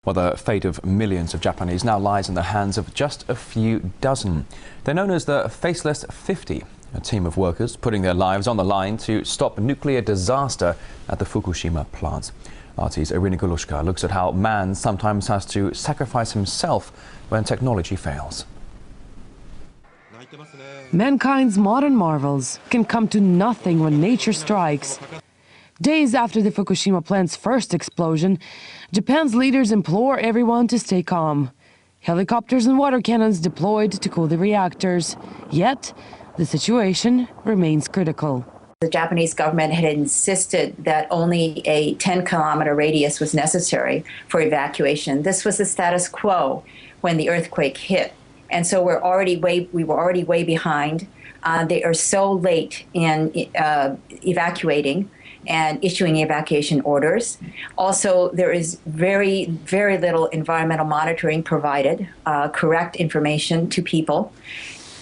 Well, the fate of millions of Japanese now lies in the hands of just a few dozen. They're known as the Faceless 50, a team of workers putting their lives on the line to stop nuclear disaster at the Fukushima plant. RT's Irina Golushka looks at how man sometimes has to sacrifice himself when technology fails. Mankind's modern marvels can come to nothing when nature strikes. Days after the Fukushima plant's first explosion, Japan's leaders implore everyone to stay calm. Helicopters and water cannons deployed to cool the reactors. Yet, the situation remains critical. The Japanese government had insisted that only a 10-kilometer radius was necessary for evacuation. This was the status quo when the earthquake hit. And so we were already way behind. They are so late in evacuating and issuing evacuation orders. Also, there is very, very little environmental monitoring provided, correct information to people.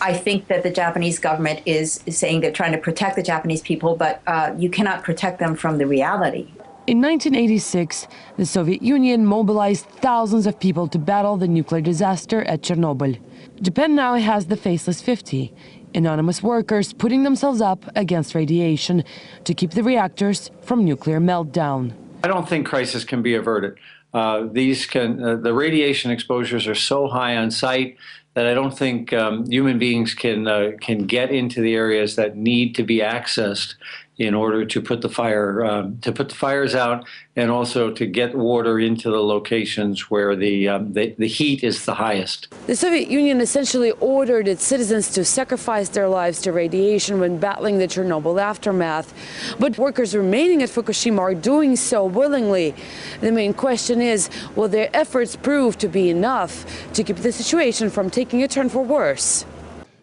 I think that the Japanese government is saying they're trying to protect the Japanese people, but you cannot protect them from the reality. In 1986, the Soviet Union mobilized thousands of people to battle the nuclear disaster at Chernobyl. Japan now has the Faceless 50, anonymous workers putting themselves up against radiation to keep the reactors from nuclear meltdown. I don't think crisis can be averted. The radiation exposures are so high on site that I don't think human beings can get into the areas that need to be accessed in order to put the fires out, and also to get water into the locations where the heat is the highest. The Soviet Union essentially ordered its citizens to sacrifice their lives to radiation when battling the Chernobyl aftermath. But workers remaining at Fukushima are doing so willingly. The main question is, will their efforts prove to be enough to keep the situation from taking a turn for worse?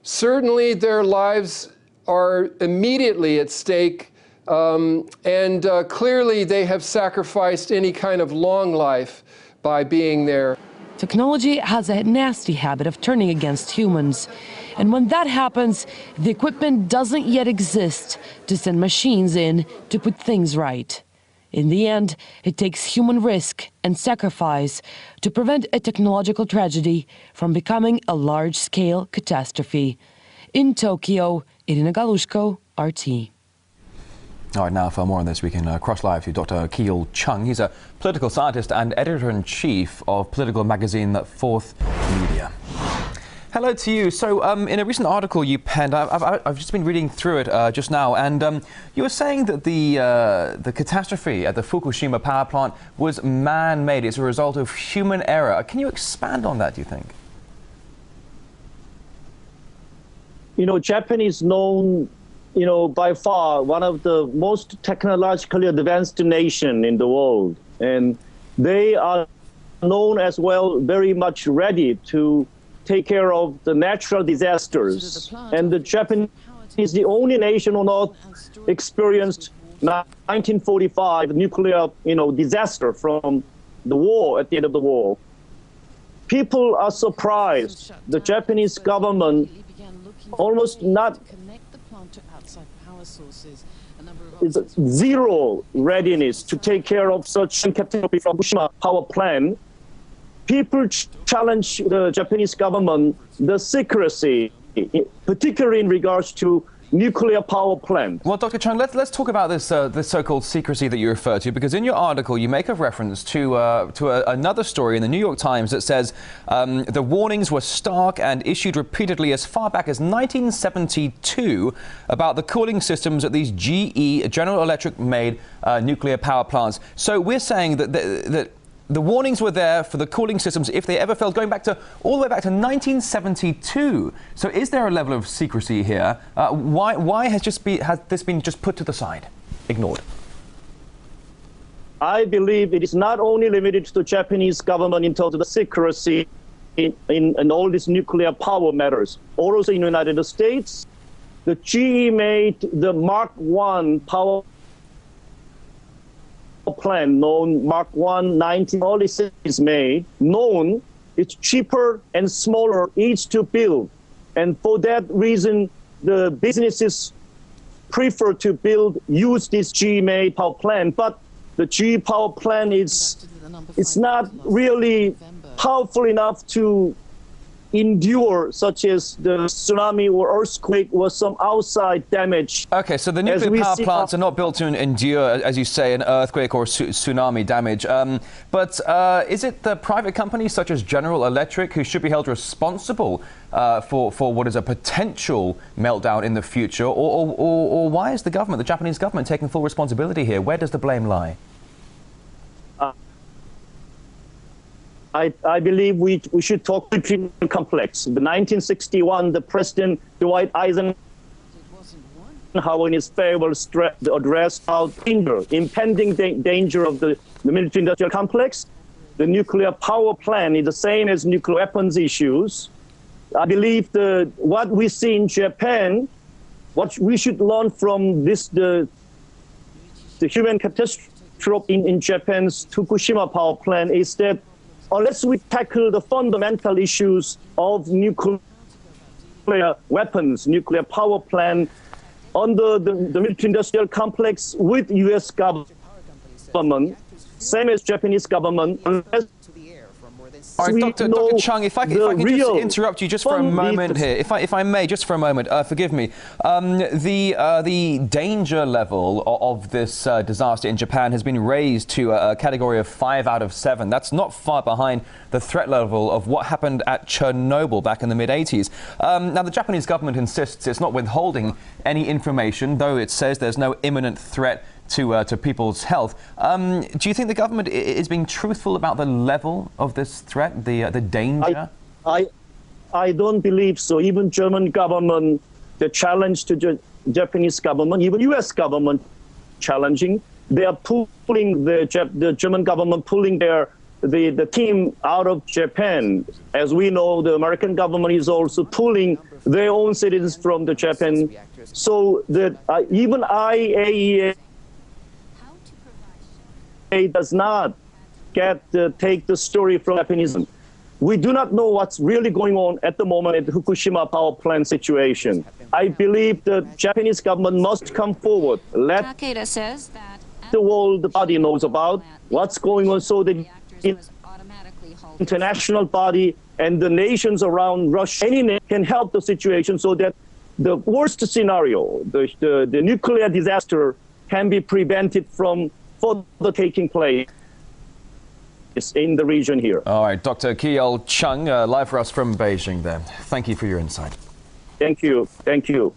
Certainly their lives are immediately at stake, and clearly they have sacrificed any kind of long life by being there. Technology has a nasty habit of turning against humans. And when that happens, the equipment doesn't yet exist to send machines in to put things right. In the end, it takes human risk and sacrifice to prevent a technological tragedy from becoming a large-scale catastrophe. In Tokyo, Irina Golushka, RT. All right, now for more on this, we can cross live to Dr. Keel Chung. He's a political scientist and editor-in-chief of political magazine Fourth Media. Hello to you. So, in a recent article you penned, I've just been reading through it just now, and you were saying that the catastrophe at the Fukushima power plant was man-made. It's a result of human error. Can you expand on that, do you think? You know, Japan is known, you know, by far one of the most technologically advanced nation in the world. And they are known as well very much ready to take care of the natural disasters. And the Japan is the only nation on earth experienced 1945 nuclear, disaster from the war, at the end of the war. People are surprised. The Japanese government almost not is zero readiness to take care of such catastrophe from Fukushima power plant. People challenge the Japanese government, the secrecy, particularly in regards to nuclear power plant. Well, Dr. Chung, let's talk about this so-called secrecy that you refer to, because in your article you make a reference to another story in the New York Times that says the warnings were stark and issued repeatedly as far back as 1972 about the cooling systems at these GE, General Electric-made nuclear power plants. So we're saying that the warnings were there for the cooling systems if they ever failed, going back to all the way back to 1972. So is there a level of secrecy here? Why has this been just put to the side, ignored? I believe it is not only limited to the Japanese government in terms of the secrecy in all these nuclear power matters. Also in the United States, the GE made the Mark I power plant known Mark I 1946 made known it's cheaper and smaller each to build, and for that reason the businesses prefer to use this GE made power plant. But the GE power plant it's not really powerful enough to endure, such as the tsunami or earthquake or some outside damage. Okay, so the nuclear power plants are not built to endure, as you say, an earthquake or tsunami damage. But is it the private companies such as General Electric who should be held responsible for what is a potential meltdown in the future? Or why is the government, the Japanese government, taking full responsibility here? Where does the blame lie? I believe we should talk between complex. In 1961, the President Dwight Eisenhower in his farewell address out impending danger of the military-industrial complex. The nuclear power plant is the same as nuclear weapons issues. I believe what we see in Japan, what we should learn from this, the human catastrophe in Japan's Fukushima power plant is that unless we tackle the fundamental issues of nuclear weapons, nuclear power plant, under the military-industrial complex with U.S. government, same as Japanese government, unless all right, Dr. Chung, if I can just interrupt you just for a moment here, if I may, just for a moment, forgive me. The danger level of this disaster in Japan has been raised to a category of 5 out of 7. That's not far behind the threat level of what happened at Chernobyl back in the mid-80s. Now, the Japanese government insists it's not withholding any information, though it says there's no imminent threat to people's health. Do you think the government is being truthful about the level of this threat, the danger? I don't believe so. Even German government, the challenge to Japanese government, even U.S. government challenging, they are pulling the German government pulling the team out of Japan. As we know, the American government is also pulling their own citizens from the Japan. So that even IAEA does not take the story from Japanese. We do not know what's really going on at the moment at the Fukushima power plant situation. I believe the Japanese government must come forward, let Takeda says that the world body knows about what's going on, so that international body and the nations around Russia can help the situation, so that the worst scenario, the nuclear disaster, can be prevented from further taking place in the region here. All right, Dr. Ki-yeol Chung, live for us from Beijing there. Thank you for your insight. Thank you. Thank you.